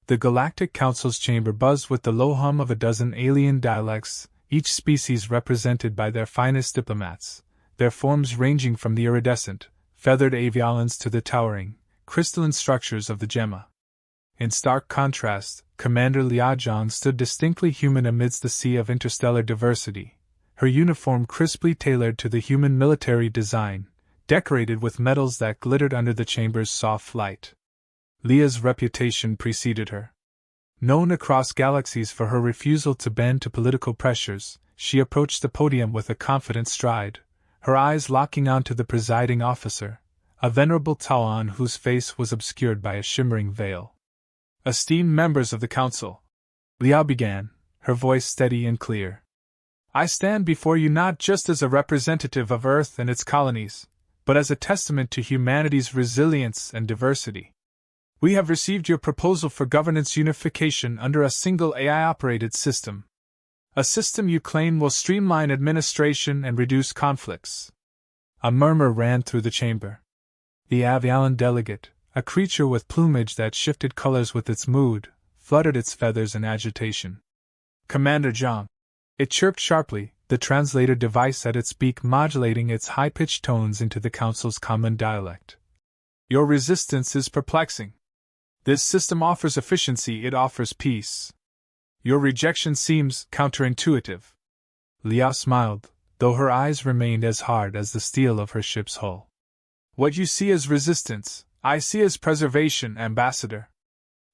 The Galactic Council's chamber buzzed with the low hum of a dozen alien dialects, each species represented by their finest diplomats, their forms ranging from the iridescent, feathered aviolans to the towering, crystalline structures of the Gemma. In stark contrast, Commander Liajong stood distinctly human amidst the sea of interstellar diversity, her uniform crisply tailored to the human military design, decorated with metals that glittered under the chamber's soft light. Leah's reputation preceded her. Known across galaxies for her refusal to bend to political pressures, she approached the podium with a confident stride, her eyes locking onto the presiding officer, a venerable Tawan whose face was obscured by a shimmering veil. Esteemed members of the council, Liao began, her voice steady and clear. I stand before you not just as a representative of Earth and its colonies, but as a testament to humanity's resilience and diversity. We have received your proposal for governance unification under a single AI-operated system. A system you claim will streamline administration and reduce conflicts. A murmur ran through the chamber. The Avialan delegate, a creature with plumage that shifted colors with its mood, fluttered its feathers in agitation. Commander Zhang. It chirped sharply, the translator device at its beak modulating its high-pitched tones into the council's common dialect. Your resistance is perplexing. This system offers efficiency, it offers peace. Your rejection seems counterintuitive. Liao smiled, though her eyes remained as hard as the steel of her ship's hull. What you see as resistance, I see as preservation, Ambassador.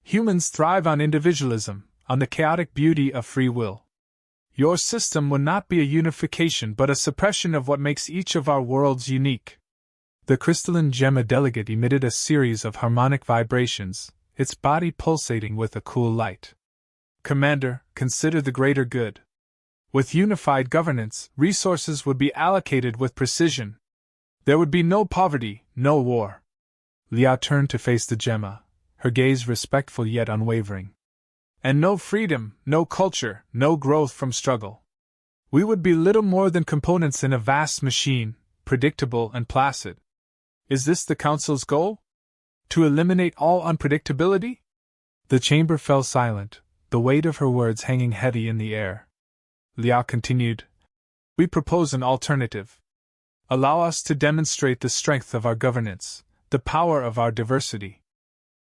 Humans thrive on individualism, on the chaotic beauty of free will. Your system would not be a unification but a suppression of what makes each of our worlds unique. The crystalline Gemma delegate emitted a series of harmonic vibrations, its body pulsating with a cool light. Commander, consider the greater good. With unified governance, resources would be allocated with precision. There would be no poverty, no war. Liao turned to face the Gemma, her gaze respectful yet unwavering. And no freedom, no culture, no growth from struggle. We would be little more than components in a vast machine, predictable and placid. Is this the Council's goal? To eliminate all unpredictability? The chamber fell silent, the weight of her words hanging heavy in the air. Liao continued. We propose an alternative. Allow us to demonstrate the strength of our governance, the power of our diversity.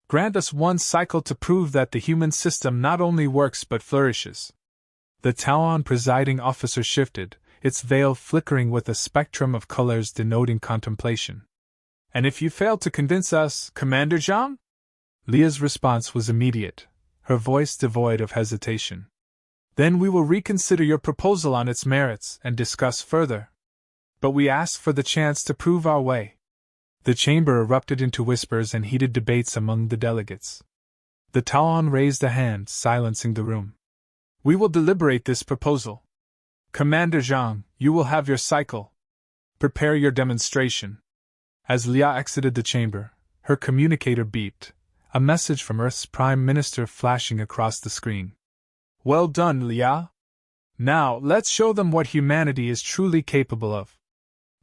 Grant us one cycle to prove that the human system not only works but flourishes. The Tawan presiding officer shifted, its veil flickering with a spectrum of colors denoting contemplation. And if you fail to convince us, Commander Zhang? Leah's response was immediate, her voice devoid of hesitation. Then we will reconsider your proposal on its merits and discuss further. But we ask for the chance to prove our way. The chamber erupted into whispers and heated debates among the delegates. The Tawan raised a hand, silencing the room. We will deliberate this proposal. Commander Zhang, you will have your cycle. Prepare your demonstration. As Liao exited the chamber, her communicator beeped, a message from Earth's Prime Minister flashing across the screen. Well done, Liao. Now, let's show them what humanity is truly capable of.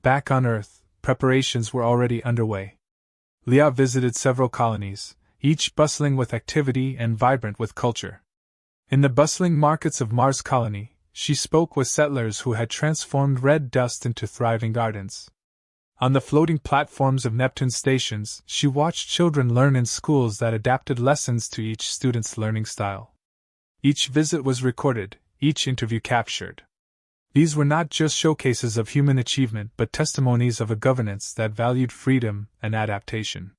Back on Earth, preparations were already underway. Liao visited several colonies, each bustling with activity and vibrant with culture. In the bustling markets of Mars Colony, she spoke with settlers who had transformed red dust into thriving gardens. On the floating platforms of Neptune stations, she watched children learn in schools that adapted lessons to each student's learning style. Each visit was recorded, each interview captured. These were not just showcases of human achievement but testimonies of a governance that valued freedom and adaptation.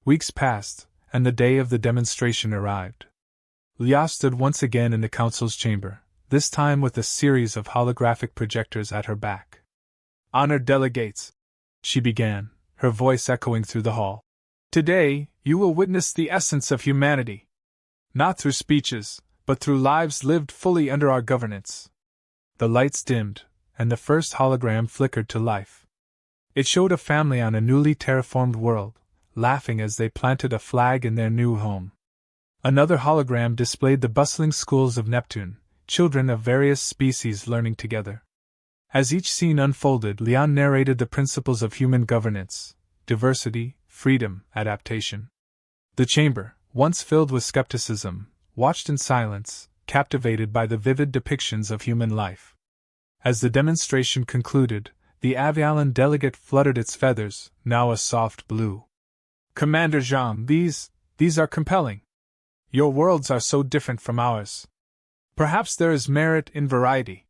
Weeks passed, and the day of the demonstration arrived. Liao stood once again in the council's chamber, this time with a series of holographic projectors at her back. Honored delegates, she began, her voice echoing through the hall. Today, you will witness the essence of humanity. Not through speeches, but through lives lived fully under our governance. The lights dimmed, and the first hologram flickered to life. It showed a family on a newly terraformed world, laughing as they planted a flag in their new home. Another hologram displayed the bustling schools of Neptune, children of various species learning together. As each scene unfolded, Leon narrated the principles of human governance: diversity, freedom, adaptation. The chamber, once filled with skepticism, watched in silence, captivated by the vivid depictions of human life. As the demonstration concluded, the Avialan delegate fluttered its feathers, now a soft blue. Commander Jean, these are compelling. Your worlds are so different from ours. Perhaps there is merit in variety.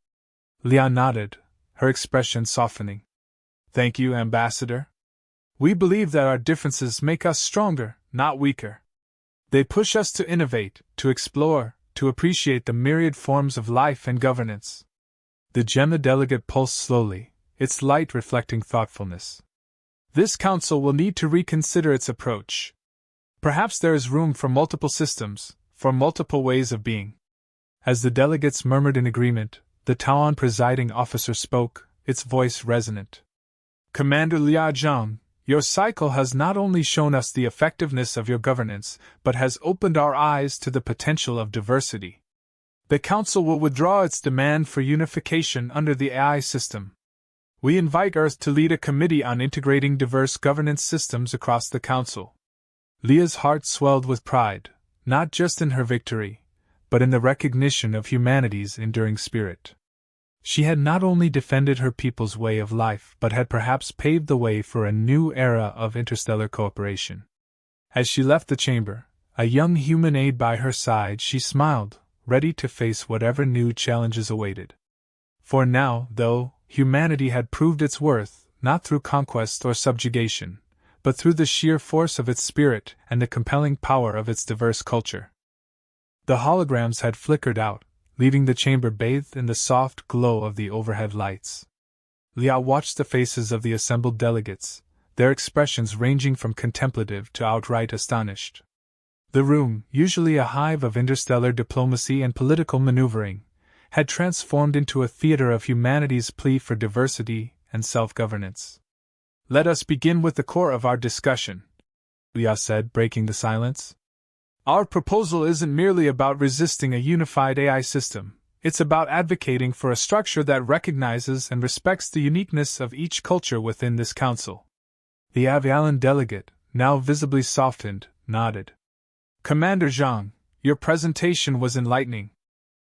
Lia nodded, her expression softening. Thank you, Ambassador. We believe that our differences make us stronger, not weaker. They push us to innovate, to explore, to appreciate the myriad forms of life and governance. The Gemma delegate pulsed slowly, its light reflecting thoughtfulness. This council will need to reconsider its approach. Perhaps there is room for multiple systems, for multiple ways of being. As the delegates murmured in agreement, the Tauan presiding officer spoke, its voice resonant. Commander Lia Zhang, your cycle has not only shown us the effectiveness of your governance, but has opened our eyes to the potential of diversity. The Council will withdraw its demand for unification under the AI system. We invite Earth to lead a committee on integrating diverse governance systems across the Council. Lia's heart swelled with pride, not just in her victory, but in the recognition of humanity's enduring spirit. She had not only defended her people's way of life but had perhaps paved the way for a new era of interstellar cooperation. As she left the chamber, a young human aide by her side, she smiled, ready to face whatever new challenges awaited. For now, though, humanity had proved its worth, not through conquest or subjugation, but through the sheer force of its spirit and the compelling power of its diverse culture. The holograms had flickered out, leaving the chamber bathed in the soft glow of the overhead lights. Lia watched the faces of the assembled delegates, their expressions ranging from contemplative to outright astonished. The room, usually a hive of interstellar diplomacy and political maneuvering, had transformed into a theater of humanity's plea for diversity and self-governance. Let us begin with the core of our discussion, Lia said, breaking the silence. Our proposal isn't merely about resisting a unified AI system, it's about advocating for a structure that recognizes and respects the uniqueness of each culture within this council. The Avialan delegate, now visibly softened, nodded. Commander Zhang, your presentation was enlightening.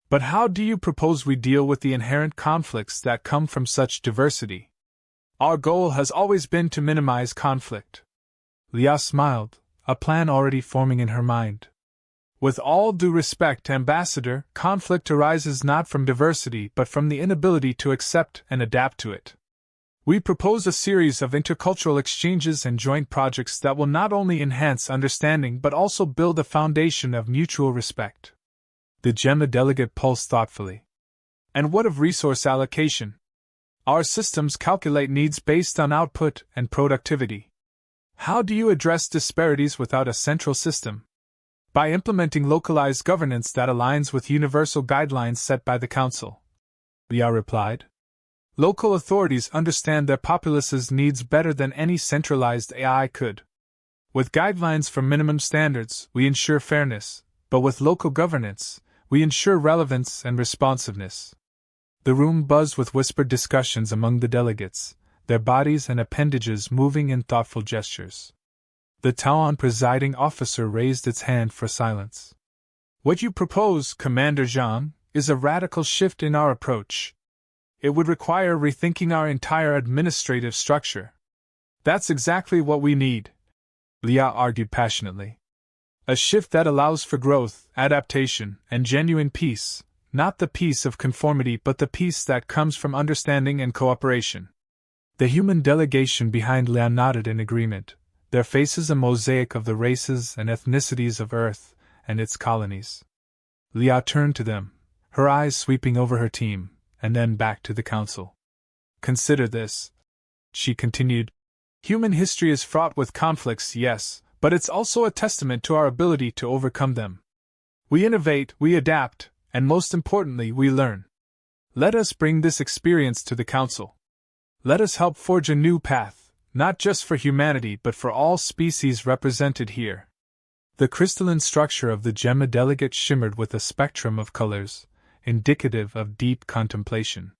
But how do you propose we deal with the inherent conflicts that come from such diversity? Our goal has always been to minimize conflict. Lia smiled, a plan already forming in her mind. With all due respect, Ambassador, conflict arises not from diversity but from the inability to accept and adapt to it. We propose a series of intercultural exchanges and joint projects that will not only enhance understanding but also build a foundation of mutual respect. The Gemma delegate pulsed thoughtfully. And what of resource allocation? Our systems calculate needs based on output and productivity. How do you address disparities without a central system? By implementing localized governance that aligns with universal guidelines set by the Council. Lia replied. Local authorities understand their populace's needs better than any centralized AI could. With guidelines for minimum standards, we ensure fairness, but with local governance, we ensure relevance and responsiveness. The room buzzed with whispered discussions among the delegates, their bodies and appendages moving in thoughtful gestures. The Tauan presiding officer raised its hand for silence. What you propose, Commander Zhang, is a radical shift in our approach. It would require rethinking our entire administrative structure. That's exactly what we need, Lia argued passionately. A shift that allows for growth, adaptation, and genuine peace, not the peace of conformity but the peace that comes from understanding and cooperation. The human delegation behind Lia nodded in agreement, their faces a mosaic of the races and ethnicities of Earth and its colonies. Lia turned to them, her eyes sweeping over her team, and then back to the Council. Consider this, she continued. Human history is fraught with conflicts, yes, but it's also a testament to our ability to overcome them. We innovate, we adapt, and most importantly, we learn. Let us bring this experience to the Council. Let us help forge a new path, not just for humanity but for all species represented here. The crystalline structure of the Gemma delegate shimmered with a spectrum of colors, indicative of deep contemplation.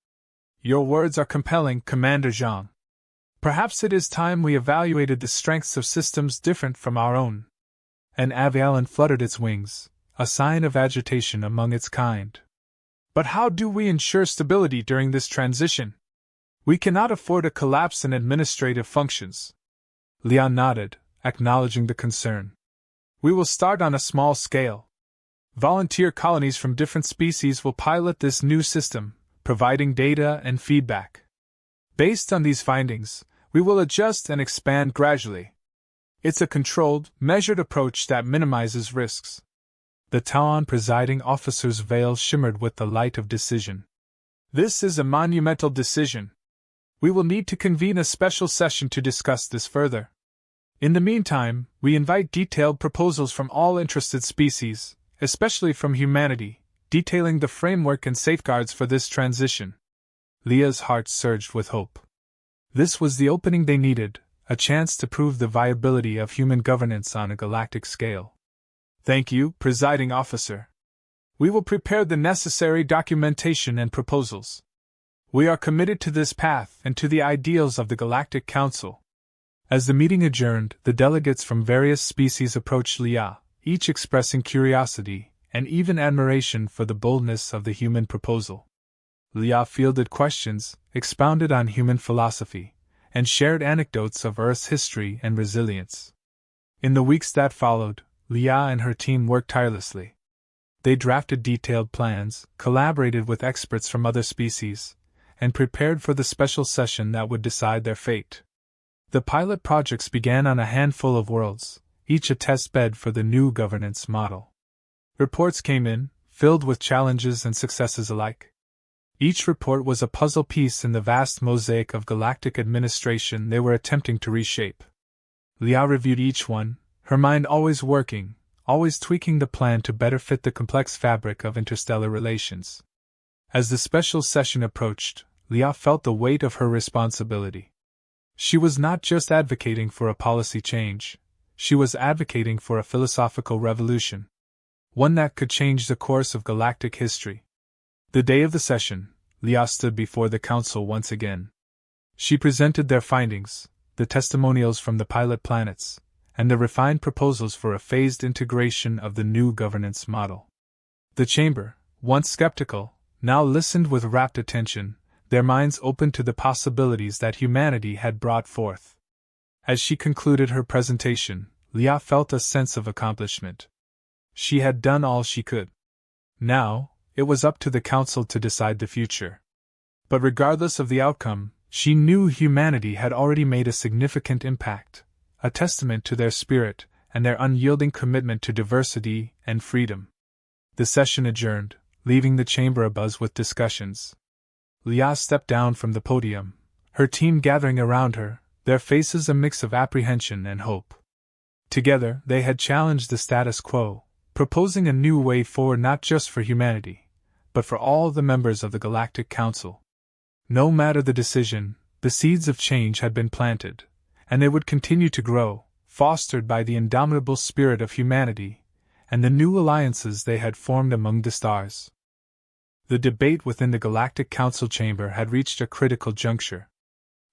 Your words are compelling, Commander Zhang. Perhaps it is time we evaluated the strengths of systems different from our own. An avialan fluttered its wings, a sign of agitation among its kind. But how do we ensure stability during this transition? We cannot afford a collapse in administrative functions. Leon nodded, acknowledging the concern. We will start on a small scale. Volunteer colonies from different species will pilot this new system, providing data and feedback. Based on these findings, we will adjust and expand gradually. It's a controlled, measured approach that minimizes risks. The Talon presiding officer's veil shimmered with the light of decision. This is a monumental decision. We will need to convene a special session to discuss this further. In the meantime, we invite detailed proposals from all interested species, especially from humanity, detailing the framework and safeguards for this transition. Leah's heart surged with hope. This was the opening they needed, a chance to prove the viability of human governance on a galactic scale. Thank you, Presiding Officer. We will prepare the necessary documentation and proposals. We are committed to this path and to the ideals of the Galactic Council. As the meeting adjourned, the delegates from various species approached Leah, each expressing curiosity and even admiration for the boldness of the human proposal. Leah fielded questions, expounded on human philosophy, and shared anecdotes of Earth's history and resilience. In the weeks that followed, Leah and her team worked tirelessly. They drafted detailed plans, collaborated with experts from other species, and prepared for the special session that would decide their fate. The pilot projects began on a handful of worlds, each a test bed for the new governance model. Reports came in, filled with challenges and successes alike. Each report was a puzzle piece in the vast mosaic of galactic administration they were attempting to reshape. Leah reviewed each one, her mind always working, always tweaking the plan to better fit the complex fabric of interstellar relations. As the special session approached, Leah felt the weight of her responsibility. She was not just advocating for a policy change, she was advocating for a philosophical revolution. One that could change the course of galactic history. The day of the session, Leah stood before the council once again. She presented their findings, the testimonials from the pilot planets, and the refined proposals for a phased integration of the new governance model. The chamber, once skeptical, now listened with rapt attention, their minds open to the possibilities that humanity had brought forth. As she concluded her presentation, Leah felt a sense of accomplishment. She had done all she could. Now, it was up to the Council to decide the future. But regardless of the outcome, she knew humanity had already made a significant impact, a testament to their spirit and their unyielding commitment to diversity and freedom. The session adjourned, leaving the chamber abuzz with discussions. Leah stepped down from the podium, her team gathering around her, their faces a mix of apprehension and hope. Together, they had challenged the status quo, proposing a new way forward not just for humanity, but for all the members of the Galactic Council. No matter the decision, the seeds of change had been planted, and they would continue to grow, fostered by the indomitable spirit of humanity, and the new alliances they had formed among the stars. The debate within the Galactic Council chamber had reached a critical juncture.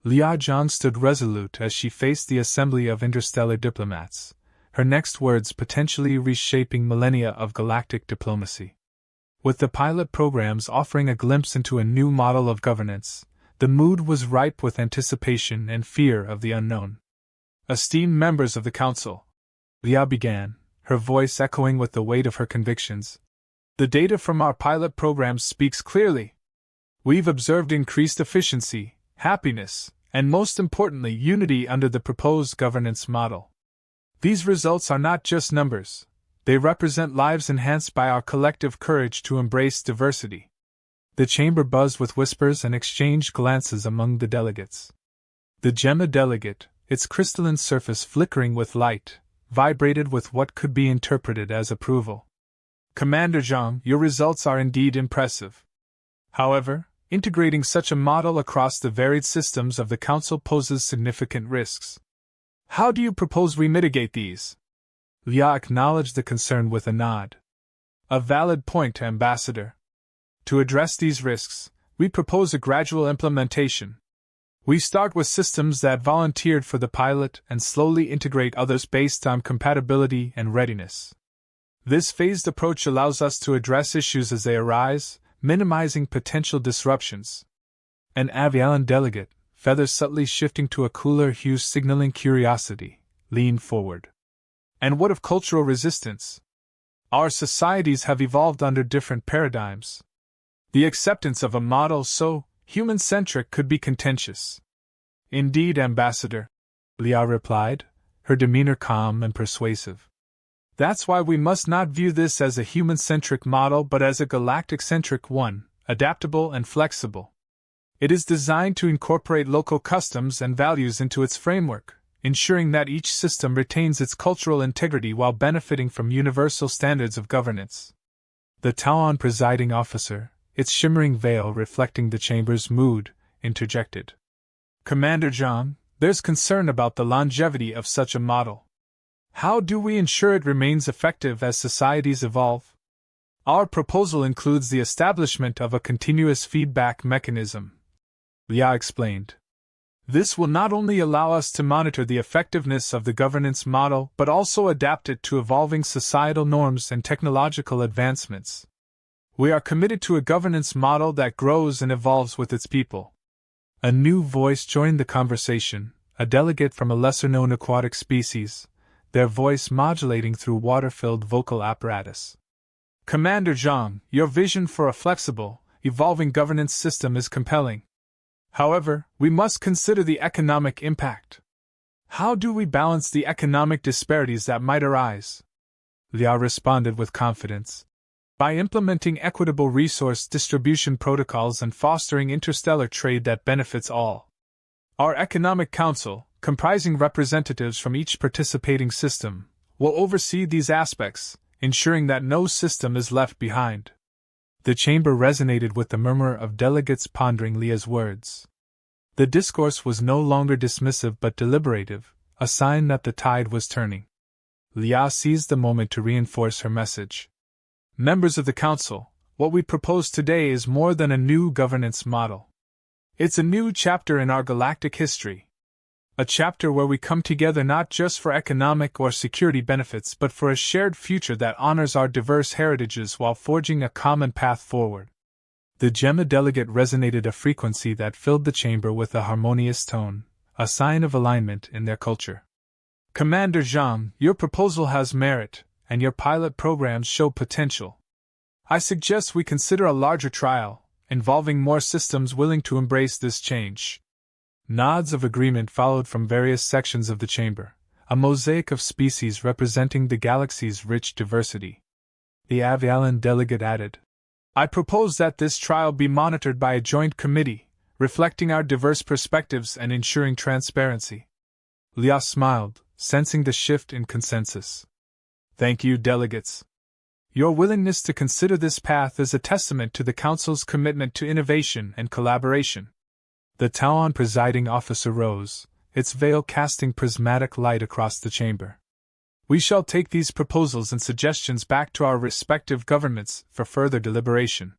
Leah Zhang stood resolute as she faced the assembly of interstellar diplomats, her next words potentially reshaping millennia of galactic diplomacy. With the pilot programs offering a glimpse into a new model of governance, the mood was ripe with anticipation and fear of the unknown. Esteemed members of the Council, Leah began, her voice echoing with the weight of her convictions. The data from our pilot programs speaks clearly. We've observed increased efficiency, happiness, and most importantly, unity under the proposed governance model. These results are not just numbers, they represent lives enhanced by our collective courage to embrace diversity. The chamber buzzed with whispers and exchanged glances among the delegates. The Gemma delegate, its crystalline surface flickering with light, vibrated with what could be interpreted as approval. Commander Zhang, your results are indeed impressive. However, integrating such a model across the varied systems of the Council poses significant risks. How do you propose we mitigate these? Leah acknowledged the concern with a nod. A valid point, Ambassador. To address these risks, we propose a gradual implementation. We start with systems that volunteered for the pilot and slowly integrate others based on compatibility and readiness. This phased approach allows us to address issues as they arise, minimizing potential disruptions. An Avialan delegate, feathers subtly shifting to a cooler hue signaling curiosity, leaned forward. And what of cultural resistance? Our societies have evolved under different paradigms. The acceptance of a model so human-centric could be contentious. Indeed, Ambassador, Lia replied, her demeanor calm and persuasive. That's why we must not view this as a human-centric model but as a galactic-centric one, adaptable and flexible. It is designed to incorporate local customs and values into its framework, ensuring that each system retains its cultural integrity while benefiting from universal standards of governance. The Tauan presiding officer, its shimmering veil reflecting the chamber's mood, interjected. Commander Zhang, there's concern about the longevity of such a model. How do we ensure it remains effective as societies evolve? Our proposal includes the establishment of a continuous feedback mechanism, Lia explained. This will not only allow us to monitor the effectiveness of the governance model but also adapt it to evolving societal norms and technological advancements. We are committed to a governance model that grows and evolves with its people. A new voice joined the conversation, a delegate from a lesser-known aquatic species, their voice modulating through water-filled vocal apparatus. Commander Zhang, your vision for a flexible, evolving governance system is compelling. However, we must consider the economic impact. How do we balance the economic disparities that might arise? Lia responded with confidence. By implementing equitable resource distribution protocols and fostering interstellar trade that benefits all. Our Economic Council, comprising representatives from each participating system, will oversee these aspects, ensuring that no system is left behind. The chamber resonated with the murmur of delegates pondering Lia's words. The discourse was no longer dismissive but deliberative, a sign that the tide was turning. Lia seized the moment to reinforce her message. Members of the Council, what we propose today is more than a new governance model. It's a new chapter in our galactic history. A chapter where we come together not just for economic or security benefits but for a shared future that honors our diverse heritages while forging a common path forward. The Gemma delegate resonated a frequency that filled the chamber with a harmonious tone, a sign of alignment in their culture. Commander Zhang, your proposal has merit, and your pilot programs show potential. I suggest we consider a larger trial, involving more systems willing to embrace this change. Nods of agreement followed from various sections of the chamber, a mosaic of species representing the galaxy's rich diversity. The Avialan delegate added, I propose that this trial be monitored by a joint committee, reflecting our diverse perspectives and ensuring transparency. Lia smiled, sensing the shift in consensus. Thank you, delegates. Your willingness to consider this path is a testament to the Council's commitment to innovation and collaboration. The Tauan presiding officer rose, its veil casting prismatic light across the chamber. We shall take these proposals and suggestions back to our respective governments for further deliberation.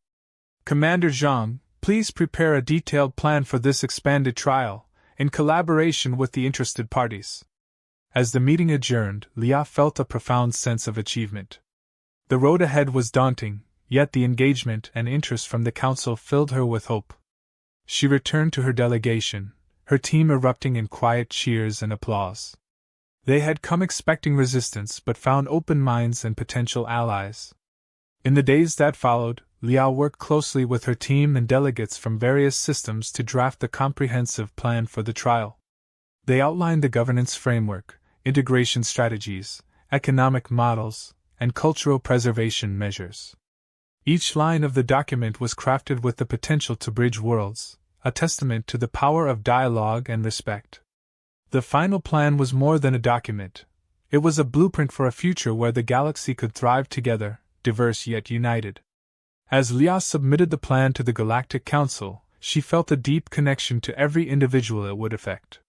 Commander Zhang, please prepare a detailed plan for this expanded trial, in collaboration with the interested parties. As the meeting adjourned, Lia felt a profound sense of achievement. The road ahead was daunting, yet the engagement and interest from the Council filled her with hope. She returned to her delegation, her team erupting in quiet cheers and applause. They had come expecting resistance but found open minds and potential allies. In the days that followed, Lia worked closely with her team and delegates from various systems to draft a comprehensive plan for the trial. They outlined the governance framework, integration strategies, economic models, and cultural preservation measures. Each line of the document was crafted with the potential to bridge worlds, a testament to the power of dialogue and respect. The final plan was more than a document. It was a blueprint for a future where the galaxy could thrive together, diverse yet united. As Lia submitted the plan to the Galactic Council, she felt a deep connection to every individual it would affect.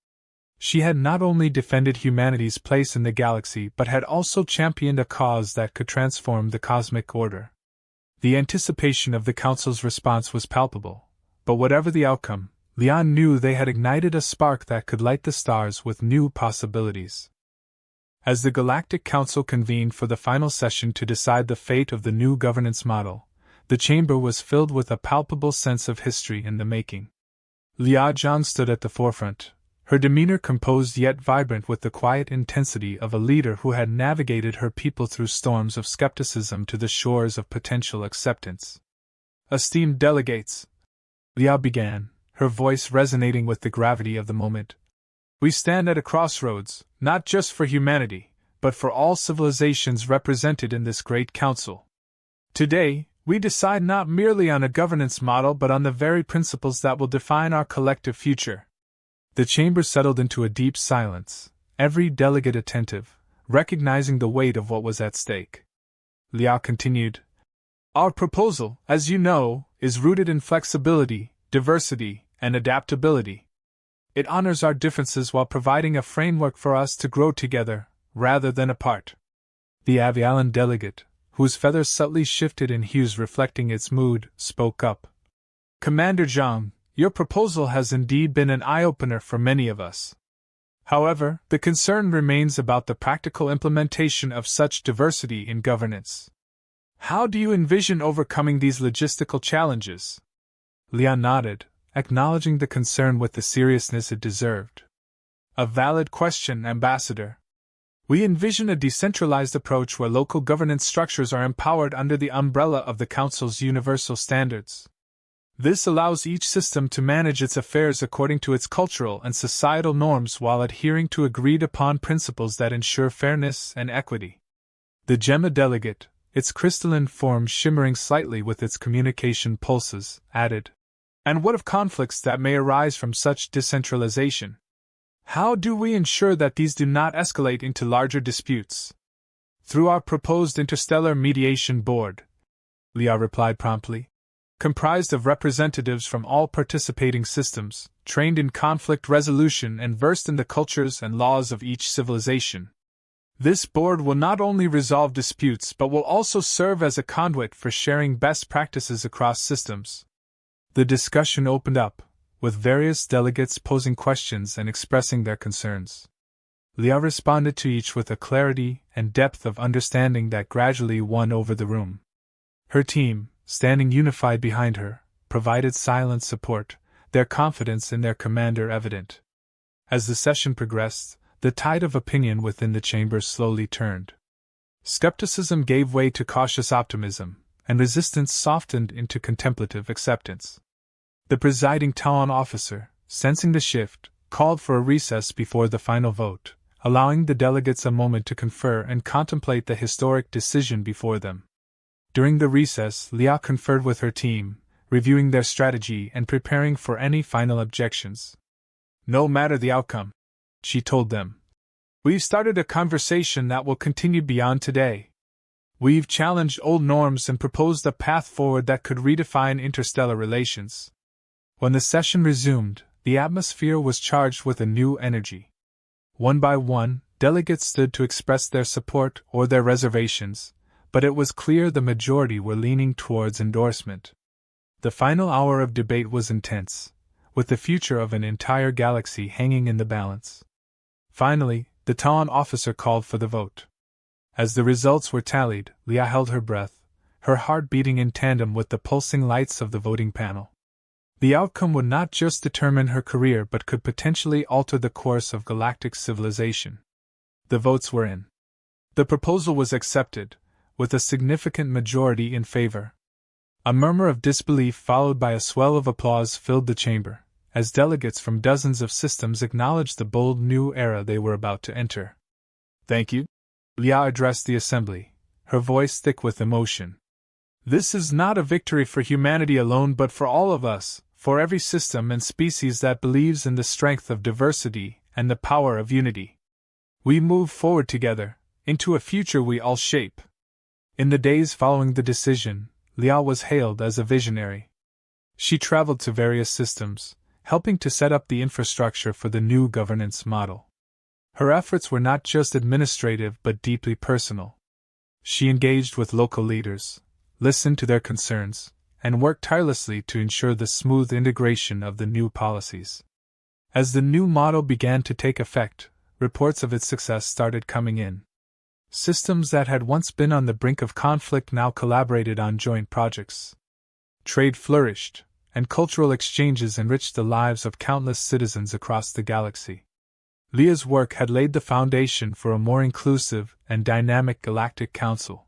She had not only defended humanity's place in the galaxy but had also championed a cause that could transform the cosmic order. The anticipation of the Council's response was palpable, but whatever the outcome, Lian knew they had ignited a spark that could light the stars with new possibilities. As the Galactic Council convened for the final session to decide the fate of the new governance model, the chamber was filled with a palpable sense of history in the making. Lia Zhang stood at the forefront, her demeanor composed yet vibrant with the quiet intensity of a leader who had navigated her people through storms of skepticism to the shores of potential acceptance. "Esteemed delegates," Lia began, her voice resonating with the gravity of the moment. "We stand at a crossroads, not just for humanity, but for all civilizations represented in this great council. Today, we decide not merely on a governance model but on the very principles that will define our collective future." The chamber settled into a deep silence, every delegate attentive, recognizing the weight of what was at stake. Liao continued, "Our proposal, as you know, is rooted in flexibility, diversity, and adaptability. It honors our differences while providing a framework for us to grow together, rather than apart." The Avialan delegate, whose feathers subtly shifted in hues reflecting its mood, spoke up. "Commander Zhang, your proposal has indeed been an eye-opener for many of us. However, the concern remains about the practical implementation of such diversity in governance. How do you envision overcoming these logistical challenges?" Lian nodded, acknowledging the concern with the seriousness it deserved. "A valid question, Ambassador. We envision a decentralized approach where local governance structures are empowered under the umbrella of the Council's universal standards. This allows each system to manage its affairs according to its cultural and societal norms while adhering to agreed-upon principles that ensure fairness and equity." The Gemma delegate, its crystalline form shimmering slightly with its communication pulses, added, "And what of conflicts that may arise from such decentralization? How do we ensure that these do not escalate into larger disputes?" "Through our proposed Interstellar Mediation Board," Liao replied promptly, "comprised of representatives from all participating systems, trained in conflict resolution and versed in the cultures and laws of each civilization. This board will not only resolve disputes but will also serve as a conduit for sharing best practices across systems." The discussion opened up, with various delegates posing questions and expressing their concerns. Liao responded to each with a clarity and depth of understanding that gradually won over the room. Her team, standing unified behind her, provided silent support, their confidence in their commander evident. As the session progressed, the tide of opinion within the chamber slowly turned. Skepticism gave way to cautious optimism, and resistance softened into contemplative acceptance. The presiding Talon officer, sensing the shift, called for a recess before the final vote, allowing the delegates a moment to confer and contemplate the historic decision before them. During the recess, Liao conferred with her team, reviewing their strategy and preparing for any final objections. "No matter the outcome," she told them, "we've started a conversation that will continue beyond today. We've challenged old norms and proposed a path forward that could redefine interstellar relations." When the session resumed, the atmosphere was charged with a new energy. One by one, delegates stood to express their support or their reservations, but it was clear the majority were leaning towards endorsement. The final hour of debate was intense, with the future of an entire galaxy hanging in the balance. Finally, the Talon officer called for the vote. As the results were tallied, Lia held her breath, her heart beating in tandem with the pulsing lights of the voting panel. The outcome would not just determine her career but could potentially alter the course of galactic civilization. The votes were in. The proposal was accepted, with a significant majority in favor. A murmur of disbelief followed by a swell of applause filled the chamber, as delegates from dozens of systems acknowledged the bold new era they were about to enter. "Thank you," Lia addressed the assembly, her voice thick with emotion. "This is not a victory for humanity alone but for all of us, for every system and species that believes in the strength of diversity and the power of unity. We move forward together, into a future we all shape." In the days following the decision, Liao was hailed as a visionary. She traveled to various systems, helping to set up the infrastructure for the new governance model. Her efforts were not just administrative but deeply personal. She engaged with local leaders, listened to their concerns, and worked tirelessly to ensure the smooth integration of the new policies. As the new model began to take effect, reports of its success started coming in. Systems that had once been on the brink of conflict now collaborated on joint projects. Trade flourished, and cultural exchanges enriched the lives of countless citizens across the galaxy. Leah's work had laid the foundation for a more inclusive and dynamic galactic council.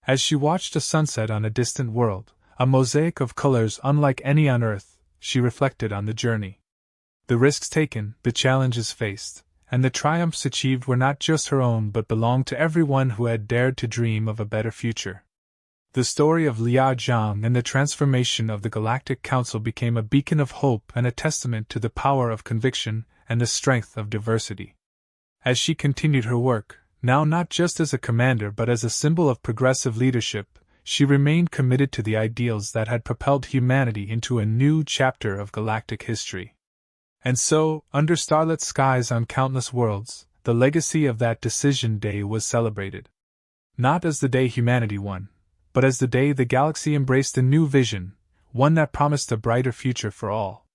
As she watched a sunset on a distant world, a mosaic of colors unlike any on Earth, she reflected on the journey. The risks taken, the challenges faced, and the triumphs achieved were not just her own but belonged to everyone who had dared to dream of a better future. The story of Liao Zhang and the transformation of the Galactic Council became a beacon of hope and a testament to the power of conviction and the strength of diversity. As she continued her work, now not just as a commander but as a symbol of progressive leadership, she remained committed to the ideals that had propelled humanity into a new chapter of galactic history. And so, under starlit skies on countless worlds, the legacy of that decision day was celebrated. Not as the day humanity won, but as the day the galaxy embraced a new vision, one that promised a brighter future for all.